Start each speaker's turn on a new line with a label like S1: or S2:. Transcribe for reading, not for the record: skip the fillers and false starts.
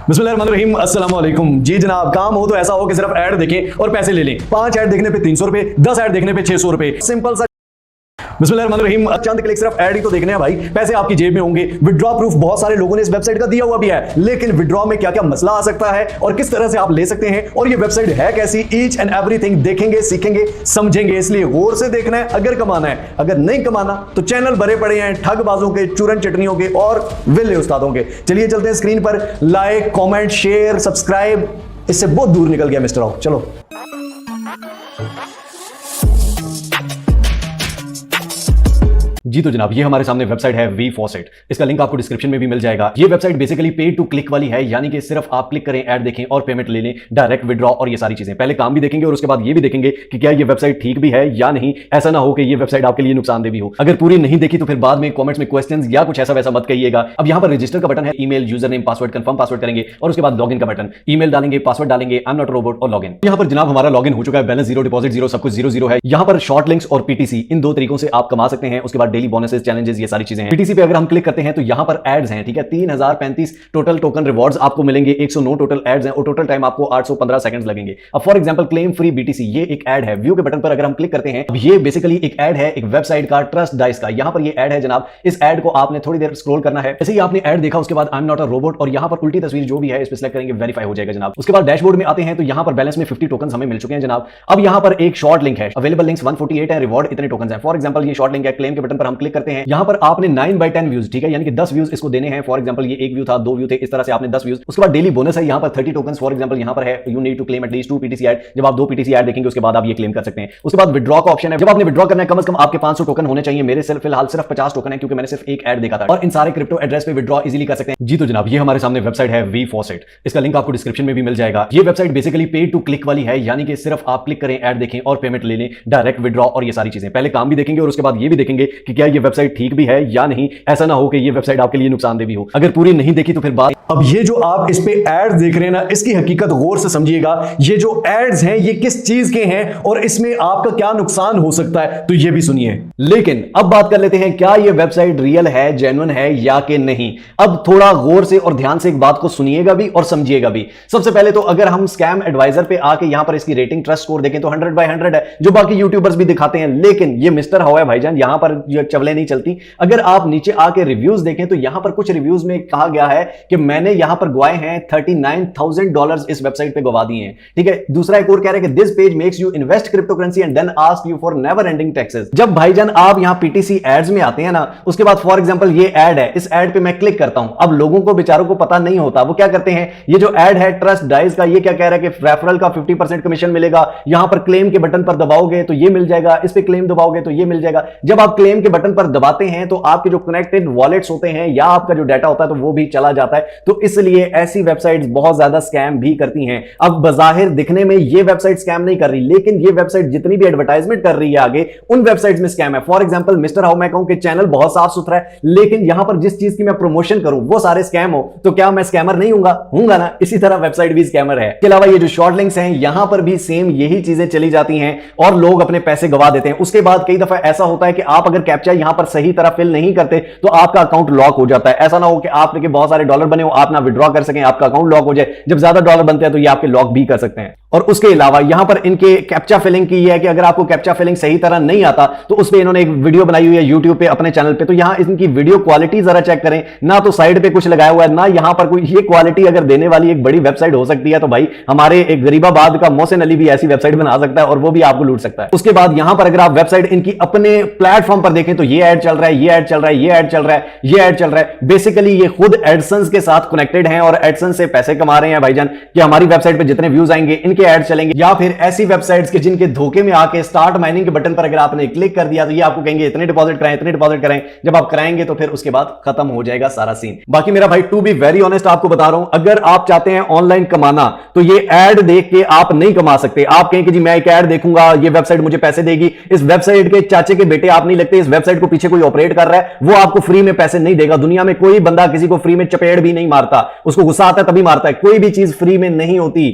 S1: बिस्मिल्लाहिर्रहमानिर्रहीम, अस्सलाम वालेकुम। जी जनाब, काम हो तो ऐसा हो कि सिर्फ ऐड देखें और पैसे ले लें। 5 ऐड देखने पे 300 रुपए, 10 ऐड देखने पे 600 रुपए, सिंपल सा। बिस्मिल्लाहिर्रहमानिर्रहीम, चंद क्लिक सिर्फ ऐड ही तो देखने हैं भाई, पैसे आपकी जेब में होंगे। विड्रॉ प्रूफ बहुत सारे लोगों ने इस वेबसाइट का दिया हुआ भी है, लेकिन विड्रॉ में क्या क्या मसला आ सकता है और किस तरह से आप ले सकते हैं और ये वेबसाइट है कैसी, ईच एंड एवरीथिंग देखेंगे, सीखेंगे, समझेंगे। इसलिए गौर से देखना है अगर कमाना है। अगर नहीं कमाना तो चैनल भरे पड़े हैं ठगबाजों के, चूरन चटनियों के और विले उस्तादों के। चलिए चलते हैं स्क्रीन पर। लाइक, कॉमेंट, शेयर, सब्सक्राइब, इससे बहुत दूर निकल गया मिस्टर आओ। चलो जी तो जनाब, ये हमारे सामने वेबसाइट है वी फॉसेट। इसका लिंक आपको डिस्क्रिप्शन में भी मिल जाएगा। ये वेबसाइट बेसिकली पे टू क्लिक वाली है, यानी कि सिर्फ आप क्लिक करें, ऐड देखें और पेमेंट ले लें, डायरेक्ट विड्रॉ और ये सारी चीजें। पहले काम भी देखेंगे और उसके बाद ये भी देखेंगे कि क्या ये वेबसाइट ठीक भी है या नहीं। ऐसा ना हो कि ये वेबसाइट आपके लिए नुकसानदेह भी हो। अगर पूरी नहीं देखी तो फिर बाद में कमेंट्स में क्वेश्चंस या कुछ ऐसा वैसा मत कहिएगा। अब यहाँ पर रजिस्टर का बटन है, email, user name, password, confirm password करेंगे और उसके बाद लॉगिन का बटन, ईमेल डालेंगे, पासवर्ड डालेंगे, आई एम नॉट रोबोट और लॉगिन। यहाँ पर जनाब हमारा लॉगिन हो चुका है। बैलेंस 0, डिपॉजिट 0, सब कुछ 0 है। यहाँ पर शॉर्ट लिंक्स और पीटीसी, इन दो तरीकों से आप कमा सकते हैं। उसके बाद डेली बोनसेस, चैलेंजेस, ये सारी चीजें हैं। पीटीसी पे अगर हम क्लिक करते हैं तो यहां पर एड्स हैं, ठीक है। 3035 टोटल टोकन रिवॉर्ड्स आपको मिलेंगे, 109 टोटल एड्स हैं और टोटल टाइम आपको 815 सेकंड्स लगेंगे। अब for example claim free BTC, ये एक ऐड है। व्यू के बटन पर अगर हम क्लिक करते हैं, अब ये बेसिकली एक ऐड है एक वेबसाइट का, ट्रस्ट डाइस का। यहां पर ये ऐड है जनाब। इस ऐड को आपने थोड़ी देर स्क्रॉल करना है। जैसे ही आपने ऐड देखा उसके बाद I am not a robot और यहां पर उल्टी तस्वीर जो भी है इस पे सिलेक्ट करेंगे, वेरीफाई हो जाएगा जनाब। उसके बाद डैशबोर्ड में आते हैं तो यहां पर बैलेंस में 50 टोकन हमें मिल चुके हैं जनाब। अब यहां पर एक शॉर्ट लिंक है, अवेलेबल लिंक्स 148 है, रिवॉर्ड इतने टोकन है। फॉर एग्जांपल ये शॉर्ट लिंक है, क्लेम के बटन पर हम क्लिक करते हैं। यहां पर आपने 9/10 व्यूज, ठीक है, यानी कि 10 व्यूज इसको देने हैं। फॉर एग्जांपल ये एक व्यू था, 2 व्यू थे, इस तरह से आपने 10 व्यूज। उसके बाद डेली बोनस है यहां पर 30 टोकन। फॉर एग्जांपल यहां पर है you need to claim at least 2 PTC ad. जब आप 2 पीटीसी ऐड देखेंगे उसके बाद आप ये क्लेम कर सकते हैं। उसके बाद विड्रॉ का ऑप्शन है। जब आपने विड्रॉ करना है कम से कम आपके 500 टोकन होने चाहिए। मेरे फिलहाल सिर्फ 50 टोकन है क्योंकि मैंने सिर्फ एक ऐड देखा था। और इन सारे क्रिप्टो एड्रेस पे विड्रॉ इजीली कर सकते हैं। जी तो जनाब, ये हमारे सामने वेबसाइट है वी फॉसेट। इसका लिंक आपको डिस्क्रिप्शन में भी मिल जाएगा। ये वेबसाइट बेसिकली पे टू क्लिक वाली है, यानी कि सिर्फ आप क्लिक करें, ऐड देखें और पेमेंट ले लें, डायरेक्ट विड्रॉ और ये सारी चीजें। पहले काम भी देखेंगे और उसके बाद ये भी देखेंगे कि क्या ये वेबसाइट ठीक भी है या नहीं। ऐसा ना हो कि ये वेबसाइट आपके लिए नुकसानदेह भी हो। अगर पूरी नहीं देखी तो फिर बाद। अब ये जो आप इस पे एड्स देख रहे हैं ना, इसकी हकीकत गौर से समझिएगा। ये जो एड्स हैं ये किस चीज के हैं और इसमें आपका क्या नुकसान हो सकता है, तो ये भी सुनिए। लेकिन अब बात कर लेते हैं, क्या ये वेबसाइट रियल है, जेन्युइन है या कि नहीं। अब थोड़ा गौर से और ध्यान से एक बात को सुनिएगा भी और समझिएगा भी। सबसे पहले तो अगर हम स्कैम एडवाइजर पे आके यहां पर इसकी रेटिंग, ट्रस्ट स्कोर देखें तो 100/100 है, जो बाकी यूट्यूबर्स भी दिखाते हैं। लेकिन ये मिस्टर हवा है भाईजान, यहां पर चवले नहीं चलती। अगर आप नीचे आके रिव्यूज देखें तो यहां पर कुछ रिव्यूज में कहा गया है कि मैंने यहां पर गवाए हैं $39,000 इस वेबसाइट पे गवा दिए हैं, ठीक है। दूसरा एक और कह रहे हैं कि this page makes you invest crypto currency and then ask you for never ending taxes. जब भाईजान आप यहां पीटीसी एड्स में आते हैं ना, उसके बाद फॉर एग्जांपल ये ऐड है, इस ऐड पे मैं क्लिक करता हूं। अब लोगों को बेचारों को पता नहीं होता, वो क्या करते हैं, ये जो ऐड है ट्रस्ट डाइस का, ये क्या कह रहा है कि रेफरल का 50% कमीशन मिलेगा। यहां पर क्लेम के बटन पर दबाओगे तो ये मिल जाएगा, इस पे क्लेम दबाओगे तो ये मिल जाएगा। जब आप क्लेम के बटन पर दबाते हैं तो आपके जो कनेक्टेड वॉलेट्स होते हैं या आपका जो डाटा होता है तो वो भी चला जाता है। तो इसलिए ऐसी वेबसाइट्स बहुत ज्यादा स्कैम भी करती हैं। अब बजाहिर दिखने में ये वेबसाइट स्कैम नहीं कर रही, लेकिन ये वेबसाइट जितनी भी एडवर्टाइजमेंट कर रही है आगे, उन वेबसाइट्स में स्कैम है। फॉर एग्जांपल मिस्टर हाउ, मैं कहूं कि चैनल बहुत साफ सुथरा है, लेकिन यहां पर जिस चीज की मैं प्रमोशन करूं वो सारे स्कैम हो, तो क्या मैं स्कैमर नहीं हूंगा ना। इसी तरह वेबसाइट भी स्कैमर है। इसके अलावा ये जो शॉर्ट लिंक्स हैं यहां पर भी सेम यही चीजें चली जाती हैं और लोग अपने पैसे गवा देते हैं। उसके बाद कई दफा ऐसा होता है कि आप अगर कैप्चा यहां पर सही तरह फिल नहीं करते तो आपका अकाउंट लॉक हो जाता है। ऐसा ना हो कि आपके बहुत सारे डॉलर बने हो, आप ना विड्रॉ कर सकें, आपका अकाउंट लॉक हो जाए। जब ज्यादा डॉलर बनते हैं तो ये आपके लॉक भी कर सकते हैं। और उसके अलावा यहां पर इनके कैप्चा फिलिंग की है कि अगर आपको कैप्चा फिलिंग सही तरह नहीं आता तो उस पे इन्होंने एक वीडियो बनाई हुई है यूट्यूब पे अपने चैनल पे। तो यहां इनकी वीडियो क्वालिटी जरा चेक करें ना, तो साइड पे कुछ लगाया हुआ है ना यहां पर कोई। ये क्वालिटी अगर देने वाली एक बड़ी वेबसाइट हो सकती है तो भाई हमारे एक गरीबाबाद का मोहसिन अली भी ऐसी वेबसाइट बना सकता है और वो भी आपको लूट सकता है। उसके बाद यहां पर अगर आप वेबसाइट इनकी अपने प्लेटफॉर्म पर देखें तो ये ऐड चल रहा है, ये ऐड चल रहा है, ये ऐड चल रहा है, ये ऐड चल रहा है। बेसिकली ये खुद एडसेंस के साथ कनेक्टेड हैं और एडसेंस से पैसे कमा रहे हैं भाईजान कि हमारी वेबसाइट पे जितने व्यूज आएंगे इनके ऐड चलेंगे। या फिर ऐसी वेबसाइट्स के जिनके धोखे में आके स्टार्ट माइनिंग के बटन पर अगर आपने क्लिक कर दिया तो ये आपको कहेंगे इतने डिपॉजिट कराएं, इतने डिपॉजिट कराएं। जब आप कराएंगे तो फिर उसके बाद खत्म हो जाएगा सारा सीन। बाकी मेरा भाई टू बी वेरी ऑनेस्ट आपको बता रहा हूं, अगर आप चाहते हैं ऑनलाइन कमाना तो ये ऐड देख के आप नहीं कमा सकते। आप कहें कि जी मैं एक ऐड देखूंगा, ये वेबसाइट मुझे पैसे देगी। इस वेबसाइट के चाचे के बेटे आप नहीं लगते। इस वेबसाइट को पीछे कोई ऑपरेट कर रहा है, वो आपको फ्री में पैसे नहीं देगा। दुनिया में कोई बंदा किसी को फ्री में चपेट भी नहीं मारता, उसको गुस्सा आता है तभी मारता है। कोई भी चीज फ्री में नहीं होती।